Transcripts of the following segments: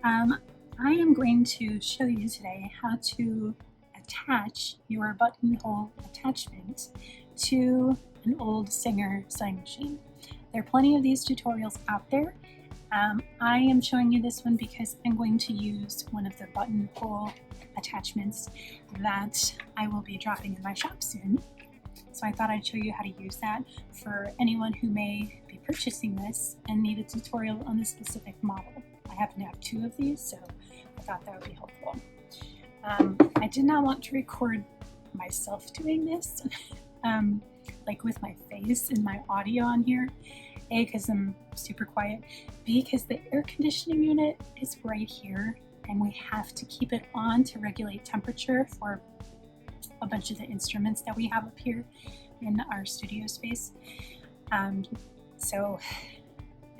I am going to show you today how to attach your buttonhole attachment to an old Singer sewing machine. There are plenty of these tutorials out there. I am showing you this one because I'm going to use one of the buttonhole attachments that I will be dropping in my shop soon. So I thought I'd show you how to use that for anyone who may be purchasing this and need a tutorial on this specific model. I happen to have two of these, so I thought that would be helpful. I did not want to record myself doing this, like with my face and my audio on here. A, because I'm super quiet. B, because the air conditioning unit is right here and we have to keep it on to regulate temperature for a bunch of the instruments that we have up here in our studio space. So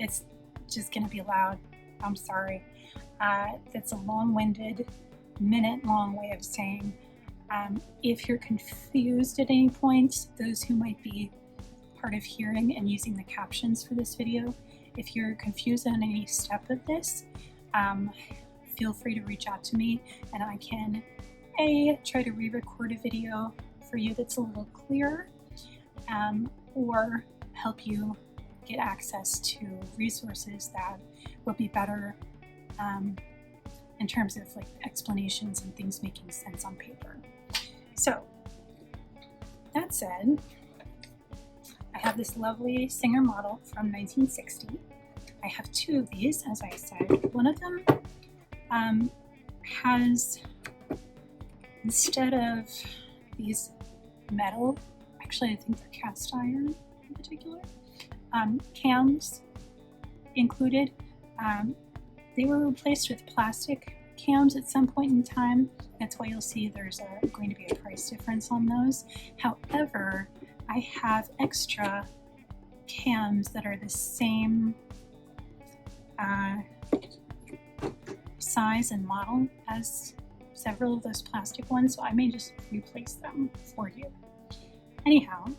it's just going to be loud. I'm sorry. That's a long-winded, minute-long way of saying if you're confused at any point, those who might be hard of hearing and using the captions for this video, if you're confused on any step of this, feel free to reach out to me and I can try to re-record a video for you that's a little clearer, or help you get access to resources that will be better in terms of like explanations and things making sense on paper. So that said, I have this lovely Singer model from 1960. I have two of these, as I said. One of them has, instead of these metal, actually I think they're cast iron in particular, cams included. They were replaced with plastic cams at some point in time. That's why you'll see there's going to be a price difference on those. However, I have extra cams that are the same size and model as several of those plastic ones, so I may just replace them for you. Anyhow,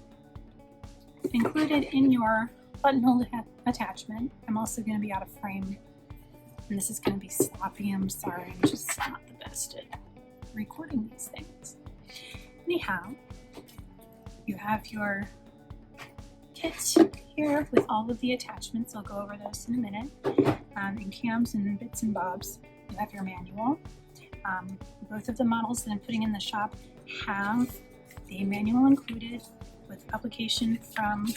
included in your buttonhole attachment, I'm also going to be out of frame, and this is going to be sloppy. I'm sorry, I'm just not the best at recording these things. Anyhow, you have your kit here with all of the attachments. I'll go over those in a minute, and cams and bits and bobs. You have your manual. Both of the models that I'm putting in the shop have the manual included with publication from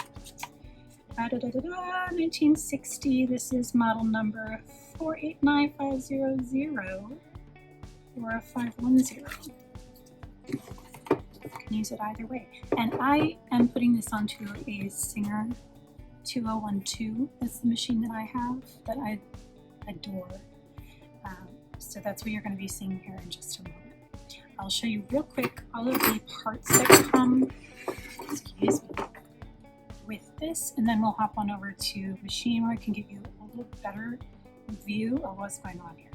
1960. This is model number 489500 or 510. You can use it either way. And I am putting this onto a Singer 2012. That's the machine that I have that I adore. So that's what you're going to be seeing here in just a moment. I'll show you real quick all of the parts that come, excuse me, with this, and then we'll hop on over to machine where I can give you a little better view of what's going on here.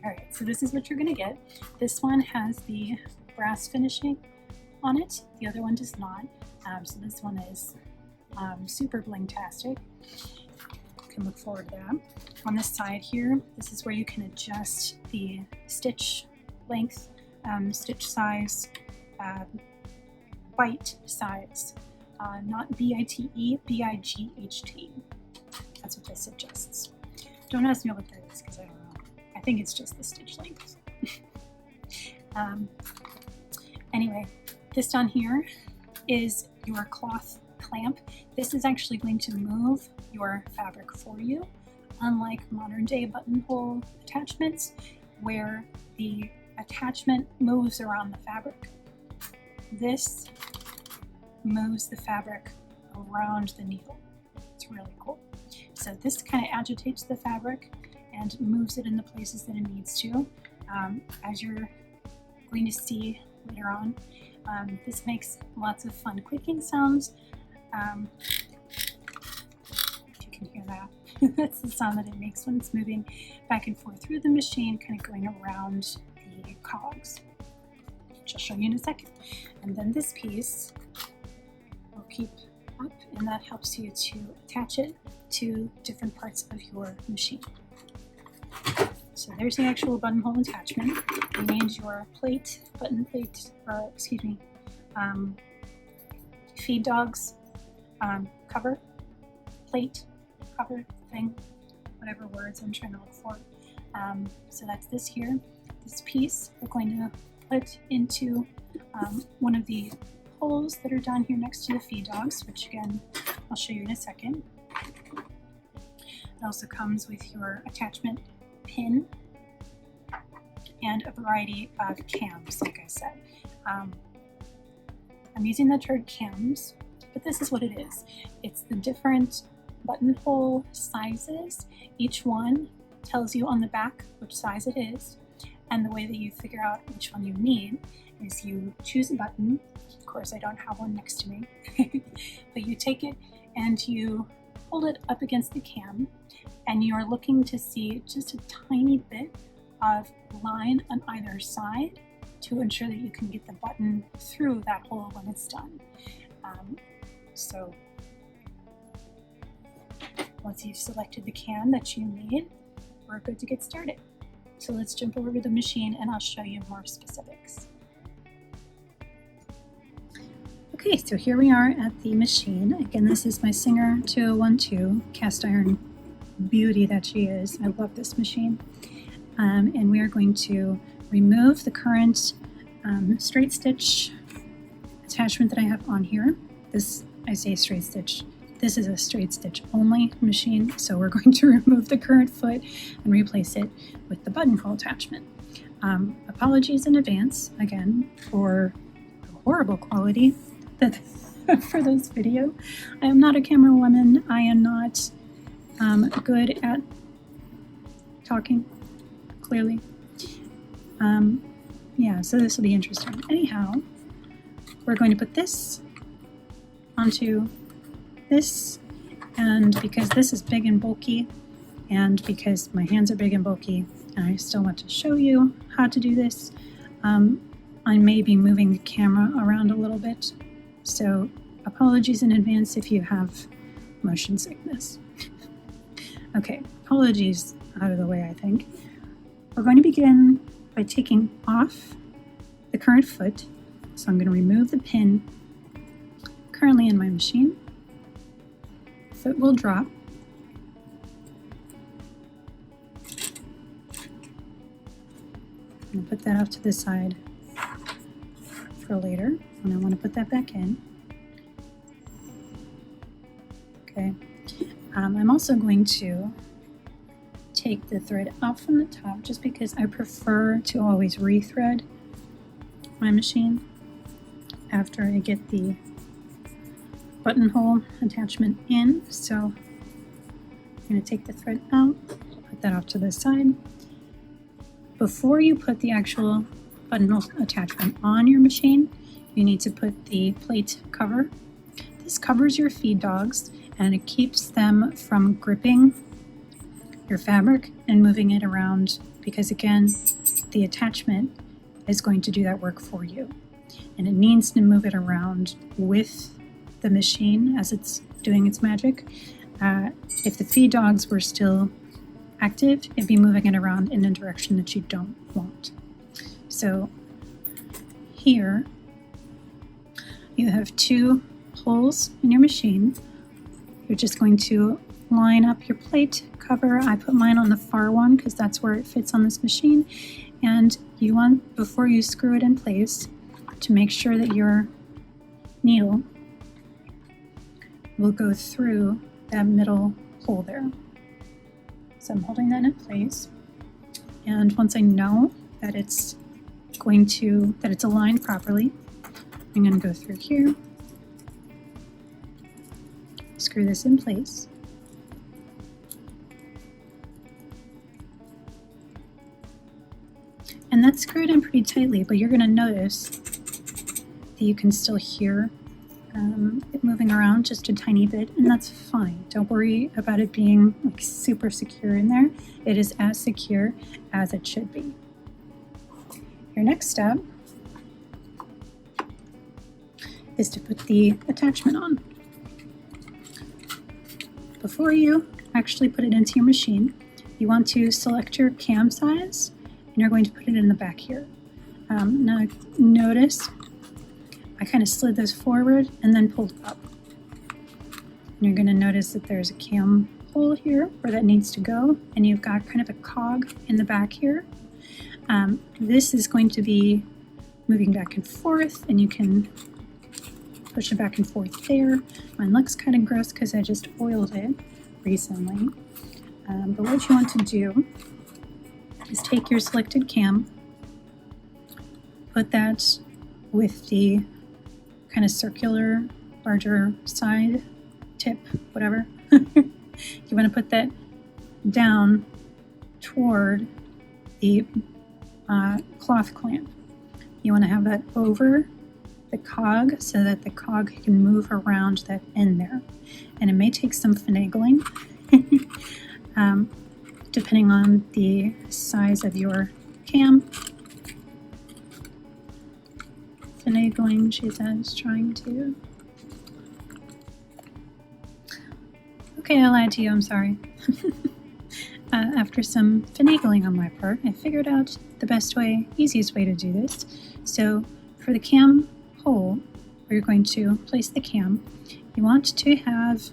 Alright, so this is what you're going to get. This one has the brass finishing on it, the other one does not. So this one is super bling-tastic. You can look forward to that. On this side here, this is where you can adjust the stitch length, stitch size, bite size, not B-I-T-E, B-I-G-H-T. That's what this adjusts. Don't ask me what that is because I don't know. I think it's just the stitch length. Anyway, this down here is your cloth clamp. This is actually going to move your fabric for you, unlike modern day buttonhole attachments where the attachment moves around the fabric. This moves the fabric around the needle. It's really cool. So this kind of agitates the fabric and moves it in the places that it needs to. As you're going to see later on, this makes lots of fun clicking sounds. If you can hear that, that's the sound that it makes when it's moving back and forth through the machine, kind of going around the cogs, which I'll show you in a second. And then this piece will keep up, and that helps you to attach it to different parts of your machine. So there's the actual buttonhole attachment. You need your plate, button plate, or excuse me, feed dogs cover, plate, cover thing, whatever words I'm trying to look for. So that's this here. This piece we're going to put into one of the holes that are down here next to the feed dogs, which again, I'll show you in a second. It also comes with your attachment pin and a variety of cams, like I said. I'm using the term cams, but this is what it is. It's the different buttonhole sizes. Each one tells you on the back which size it is, and the way that you figure out which one you need is you choose a button. Of course, I don't have one next to me, but you take it and you hold it up against the cam, and you're looking to see just a tiny bit of line on either side to ensure that you can get the button through that hole when it's done. So once you've selected the cam that you need, we're good to get started. So let's jump over to the machine and I'll show you more specifics. Okay, so here we are at the machine. Again, this is my Singer 2012 cast iron beauty that she is. I love this machine. And we are going to remove the current straight stitch attachment that I have on here. This, I say straight stitch, this is a straight stitch only machine, so we're going to remove the current foot and replace it with the buttonhole attachment. Apologies in advance, again, for the horrible quality that for this video. I am not a camera woman. I am not good at talking, clearly. Yeah, so this will be interesting. Anyhow, we're going to put this onto this, and because this is big and bulky, and because my hands are big and bulky, and I still want to show you how to do this, I may be moving the camera around a little bit, so apologies in advance if you have motion sickness. Okay, apologies out of the way, I think. We're going to begin by taking off the current foot. So I'm going to remove the pin currently in my machine. Foot will drop. I'm going to put that off to the side for later, and I want to put that back in. Okay. I'm also going to take the thread out from the top just because I prefer to always rethread my machine after I get the buttonhole attachment in. So I'm going to take the thread out, put that off to the side. Before you put the actual buttonhole attachment on your machine, you need to put the plate cover. This covers your feed dogs and it keeps them from gripping your fabric and moving it around, because again, the attachment is going to do that work for you. And it needs to move it around with the machine as it's doing its magic. If the feed dogs were still active, it'd be moving it around in a direction that you don't want. So here you have two holes in your machine. You're just going to line up your plate cover. I put mine on the far one because that's where it fits on this machine. And you want, before you screw it in place, to make sure that your needle will go through that middle hole there. So I'm holding that in place. And once I know that it's aligned properly, I'm going to go through here, screw this in place. And that's screwed in pretty tightly, but you're going to notice that you can still hear it moving around just a tiny bit, and that's fine. Don't worry about it being like super secure in there. It is as secure as it should be. Your next step is to put the attachment on. before you actually put it into your machine, you want to select your cam size, and you're going to put it in the back here. Now notice I kind of slid this forward and then pulled up. And you're going to notice that there's a cam hole here where that needs to go, and you've got kind of a cog in the back here. This is going to be moving back and forth, and you can push it back and forth there. Mine looks kind of gross because I just oiled it recently. But what you want to do is take your selected cam, put that with the kind of circular, larger side tip, whatever. You want to put that down toward the cloth clamp. You want to have that over the cog so that the cog can move around that end there. And it may take some finagling depending on the size of your cam. Finagling, she says, trying to. Okay, I lied to you, I'm sorry. After some finagling on my part, I figured out the best way, easiest way to do this. So for the cam hole, where you're going to place the cam, you want to have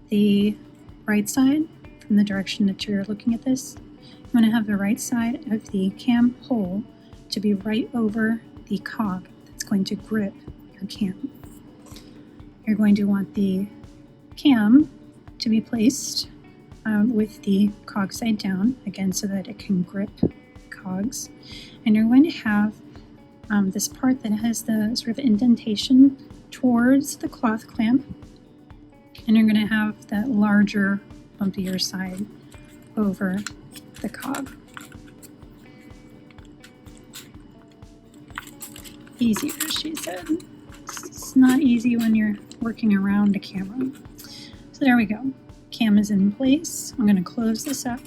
the right side from the direction that you're looking at this. You want to have the right side of the cam hole to be right over the cog that's going to grip your cam. You're going to want the cam to be placed with the cog side down, again, so that it can grip cogs. And you're going to have this part that has the sort of indentation towards the cloth clamp, and you're going to have that larger, bumpier side over the cog. Easier, she said. It's not easy when you're working around a camera. So there we go. Cam is in place. I'm going to close this up.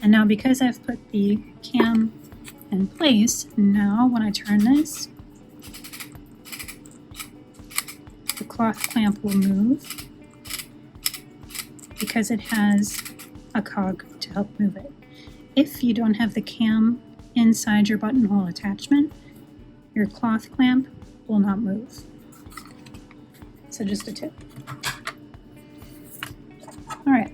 And now because I've put the cam in place, now when I turn this, the cloth clamp will move because it has a cog to help move it. If you don't have the cam inside your buttonhole attachment, your cloth clamp will not move. So just a tip. All right.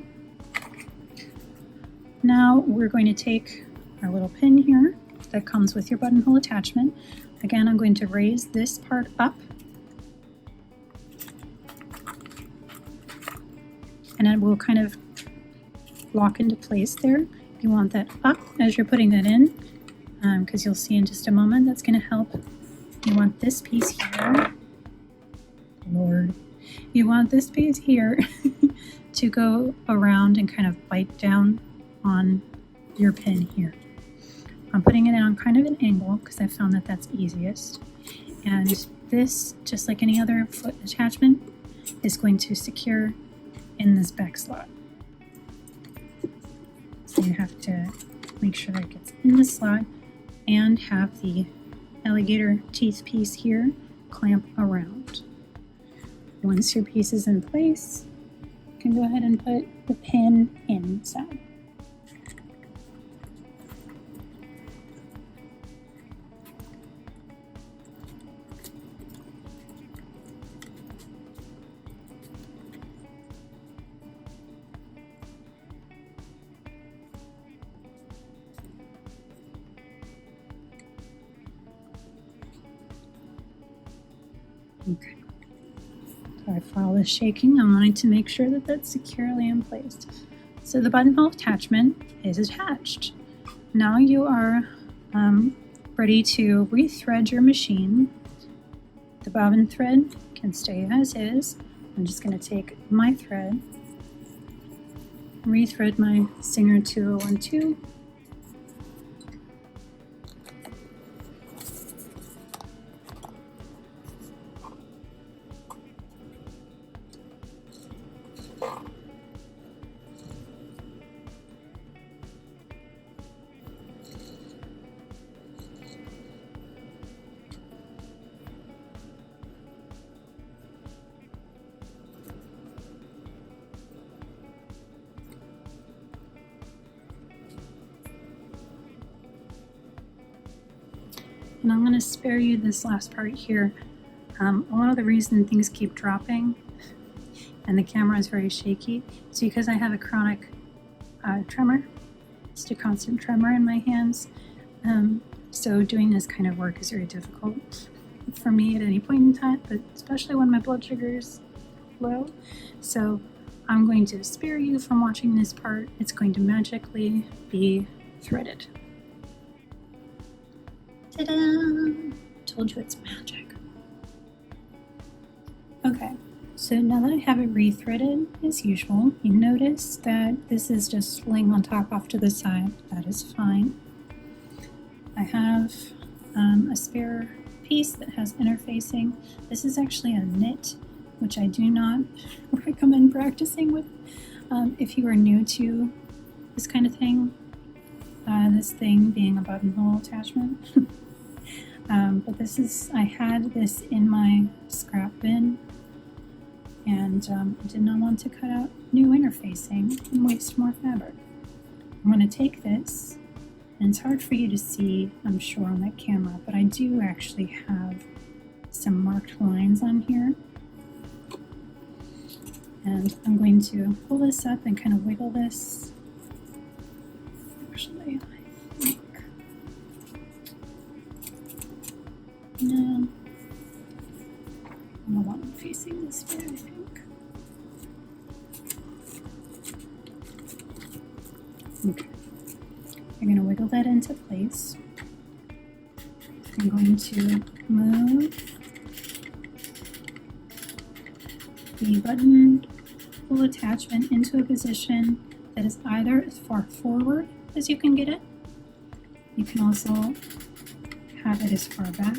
Now we're going to take our little pin here that comes with your buttonhole attachment. Again, I'm going to raise this part up, and it will kind of lock into place there. You want that up as you're putting that in, because you'll see in just a moment that's going to help. You want this piece here. Lord. You want this piece here to go around and kind of bite down on your pin here. I'm putting it on kind of an angle because I found that that's easiest. And this, just like any other foot attachment, is going to secure in this back slot. So you have to make sure that it gets in the slot and have the alligator teeth piece here clamp around. Once your piece is in place, you can go ahead and put the pin inside. Okay. So I follow the shaking. I'm wanting to make sure that that's securely in place. So the buttonhole attachment is attached. Now you are ready to rethread your machine. The bobbin thread can stay as is. I'm just going to take my thread, rethread my Singer 2012. And I'm going to spare you this last part here. A lot of the reason things keep dropping and the camera is very shaky is because I have a chronic tremor, just a constant tremor in my hands. So doing this kind of work is very difficult for me at any point in time, but especially when my blood sugar is low. So I'm going to spare you from watching this part. It's going to magically be threaded. Ta-da! Told you it's magic. Okay, so now that I have it rethreaded as usual, you notice that this is just laying on top off to the side. That is fine. I have a spare piece that has interfacing. This is actually a knit, which I do not recommend practicing with if you are new to this kind of thing. This thing being a buttonhole attachment. But this is, I had this in my scrap bin and I did not want to cut out new interfacing and waste more fabric. I'm going to take this, and it's hard for you to see, I'm sure, on that camera, but I do actually have some marked lines on here. And I'm going to pull this up and kind of wiggle this. Actually, I think, no, I'm the one facing this way, I think. Okay, I'm going to wiggle that into place. I'm going to move the buttonhole attachment into a position that is either as far forward as you can get it. You can also have it as far back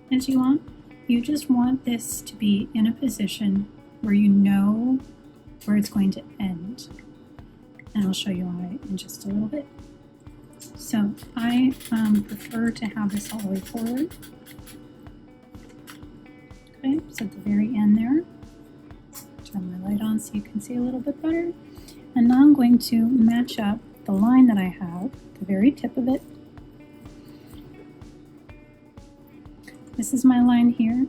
as you want. You just want this to be in a position where you know where it's going to end. And I'll show you why in just a little bit. So I prefer to have this all the way forward. Okay, so at the very end there. Turn my light on so you can see a little bit better. And now I'm going to match up the line that I have, the very tip of it. This is my line here,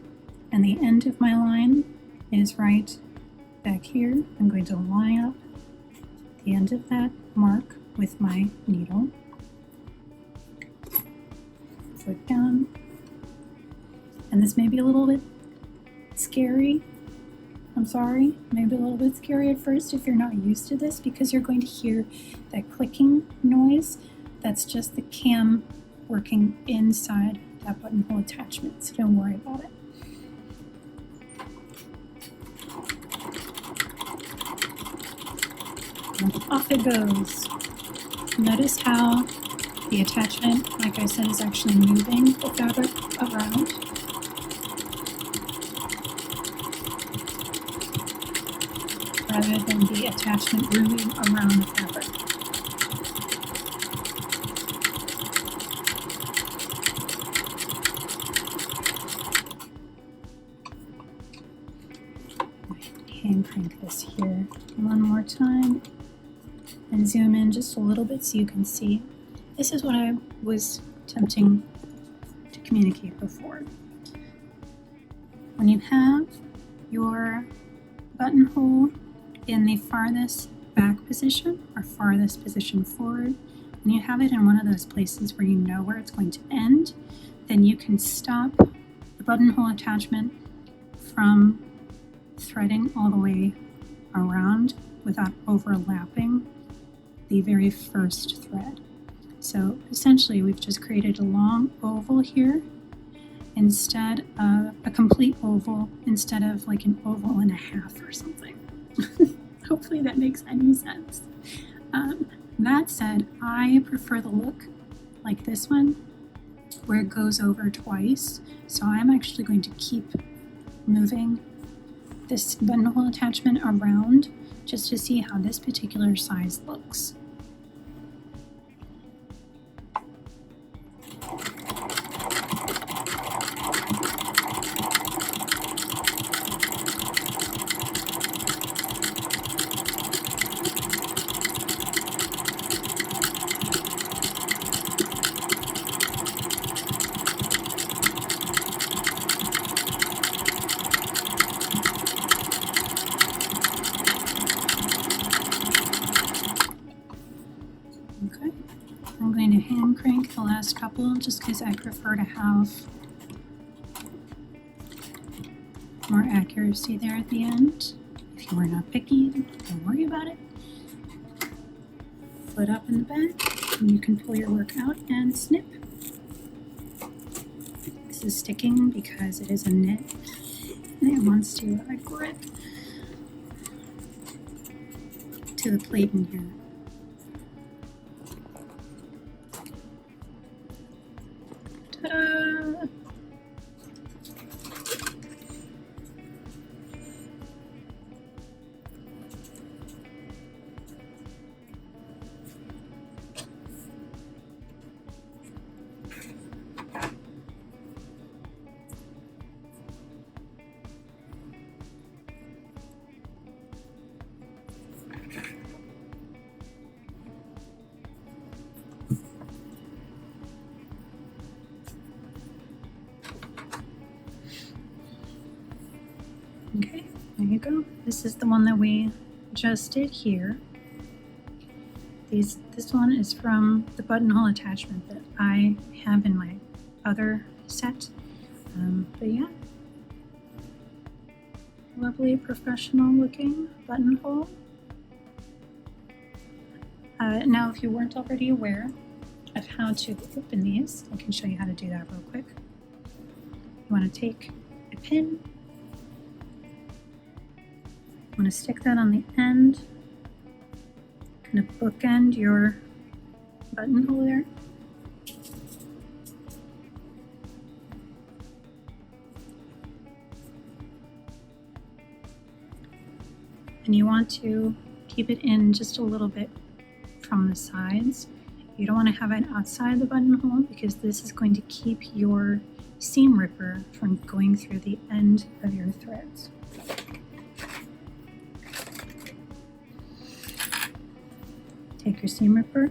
and the end of my line is right back here. I'm going to line up the end of that mark with my needle. Foot down. And this may be a little bit scary. I'm sorry, maybe a little bit scary at first if you're not used to this, because you're going to hear that clicking noise. That's just the cam working inside that buttonhole attachment, so don't worry about it. And off it goes. Notice how the attachment, like I said, is actually moving the fabric around. Rather than the attachment moving around the fabric. Hand crank this here one more time and zoom in just a little bit so you can see. This is what I was attempting to communicate before. When you have your buttonhole in the farthest back position or farthest position forward, when you have it in one of those places where you know where it's going to end, then you can stop the buttonhole attachment from threading all the way around without overlapping the very first thread. So essentially we've just created a long oval here instead of a complete oval, instead of like an oval and a half or something. Hopefully that makes any sense. That said, I prefer the look like this one where it goes over twice. So I'm actually going to keep moving this buttonhole attachment around just to see how this particular size looks. shrink the last couple just because I prefer to have more accuracy there at the end. If you are not picky, don't worry about it. Foot up in the back, and you can pull your work out and snip. This is sticking because it is a knit and it wants to grip to the plate in here. Ta-da! Okay, there you go. This is the one that we just did here. This one is from the buttonhole attachment that I have in my other set. But yeah, lovely professional looking buttonhole. Now, if you weren't already aware of how to open these, I can show you how to do that real quick. You want to take a pin. You want to stick that on the end, kind of bookend your buttonhole there. And you want to keep it in just a little bit from the sides. You don't want to have it outside the buttonhole because this is going to keep your seam ripper from going through the end of your threads. Take your seam ripper,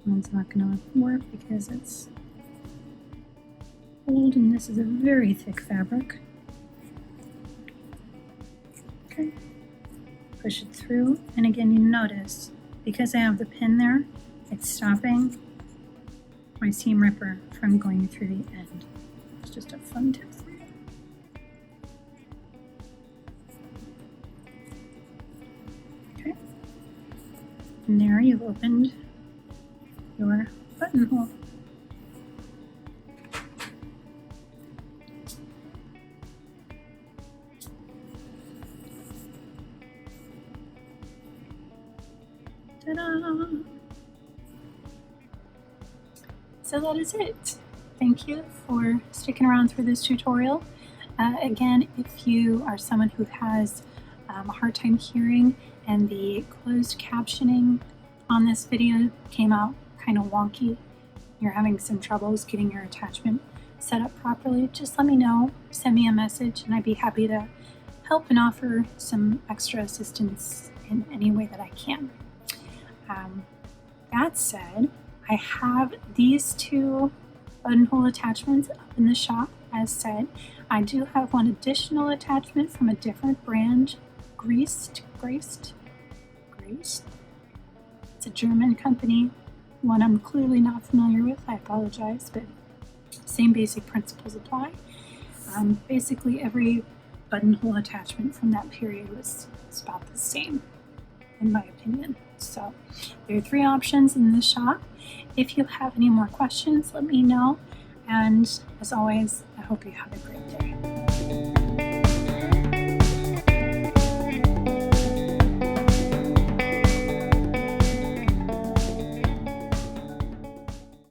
and it's not going to work because it's old and this is a very thick fabric. Okay, push it through, and again you notice because I have the pin there, it's stopping my seam ripper from going through the end. It's just a fun tip for you. Okay, and there you've opened your buttonhole. Ta-da! So that is it. Thank you for sticking around through this tutorial. Again, if you are someone who has a hard time hearing and the closed captioning on this video came out kind of wonky, you're having some troubles getting your attachment set up properly, just let me know, send me a message, and I'd be happy to help and offer some extra assistance in any way that I can. That said, I have these two buttonhole attachments up in the shop. As said, I do have one additional attachment from a different brand, Graced. It's a German company, one I'm clearly not familiar with, I apologize, but same basic principles apply. Basically every buttonhole attachment from that period was about the same, in my opinion. So there are 3 options in the shop. If you have any more questions, let me know. And as always, I hope you have a great day.